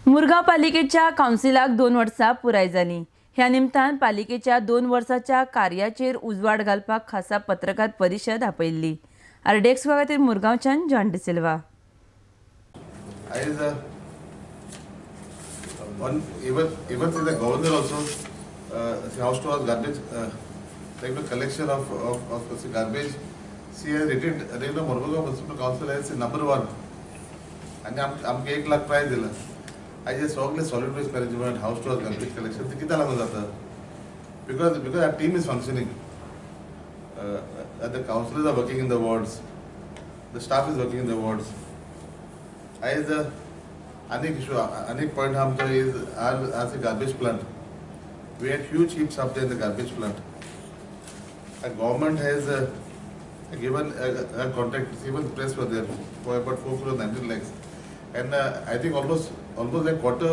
मुरगांव पालिकेच्या कावन्सिलाक 2 वर्सां पुराय जालीं. ह्या निमतान पालिकेच्या 2 वर्सांच्या कार्याचेर उजवाड घालपाक खासा पत्रकार परिशद आपयल्ली. आरडेक्स खातीर मुरगांवच्यान John D'Silva. Even the governor also house to house garbage, like the collection of garbage. She has written, Mormugao Municipal Council as number 1. And I'm 1 lakh prize दिला. I just strongly solid waste management, house to house garbage collection. तो कितना लागू जाता? Because our team is functioning. The councillors are working in the wards. The staff is working in the wards. Anik point is as a garbage plant. We had huge heaps up there in the garbage plant. The government has given a contract, even the press were there, for about 4 crore 19 lakhs. And I think almost like quarter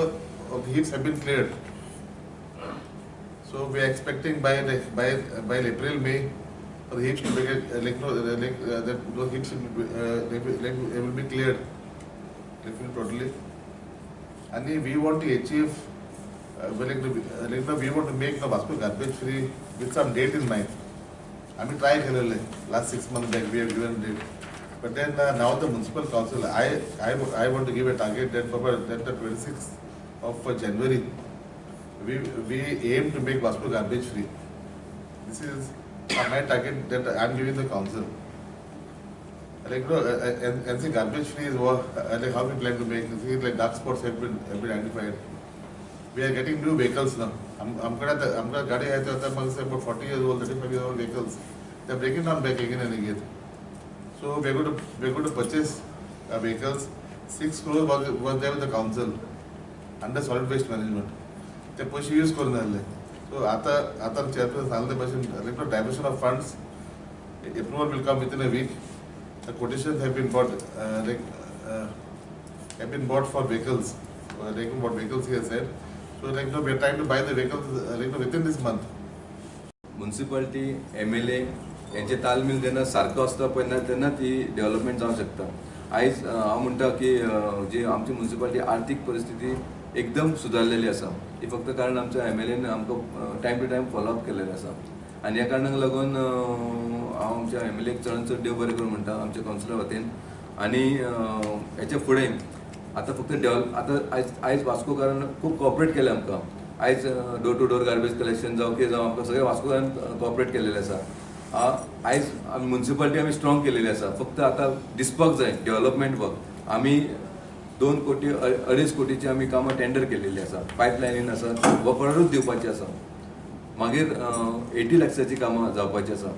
of the heaps have been cleared. So we are expecting by April, May, for the heaps to be those heaps will be cleared totally. And we want to achieve, we want to make the Vasco garbage free with some date in mind. I mean, try last 6 months back we have given a date. But then now the municipal council, I want to give a target that for the 26th of January, we aim to make Vasco garbage free. This is my target that I am giving the council. And see, garbage free is how we plan to make. See, like dark spots have been identified. We are getting new vehicles now. I'm gadi hai about 40 years old, 35 years old vehicles. They are breaking down back again and again. So we are going to purchase vehicles. 6 crore was there with the council under solid waste management. They push use करना. So after chairperson सांगते diversion of funds, approval will come within a week. The quotations have been bought for vehicles. What vehicles he has said. So we are trying to buy the vehicles within this month. Municipality MLA यांचे तालमेल देणं सारखं असतं पण त्यांना ती development जाऊ शकता. आयज हांव म्हणटा की जी आमची म्युन्सिपालिटी आर्थीक परिस्थिती एकदम सुदारलेली आसा. ही फक्त कारण आमच्या MLAन आमकां टायम टू टायम फॉलोअप केलेलें आसा. आनी ह्या कारणाक लागून हांव आमच्या MLAक चड चड देव बरें करूं म्हणटा आमच्या कावन्सिलर वतीन. आनी हेचे फुडें आतां फक्त आतां आयज वास्कोकारान खूब कॉपरेट केलें आमकां. आयज door to door garbage collection जावं कितें जावं आमकां सगळे वास्कोकारान कॉपरेट केलेलें आसा. आयज म्युन्सिपालिटी आमी स्ट्रॉंग केलेली आसा. फक्त आतां दिसपाक जाय डेव्हलपमेंट वर्क. आमी 2 कोटी 2.5 कोटीची आमी कामां टेंडर केलेली आसा. पायपलायनीन आसा, वर्कऑर्डरूच दिवपाची आसा. मागीर 80 लाखाची कामां जावपाची आसा.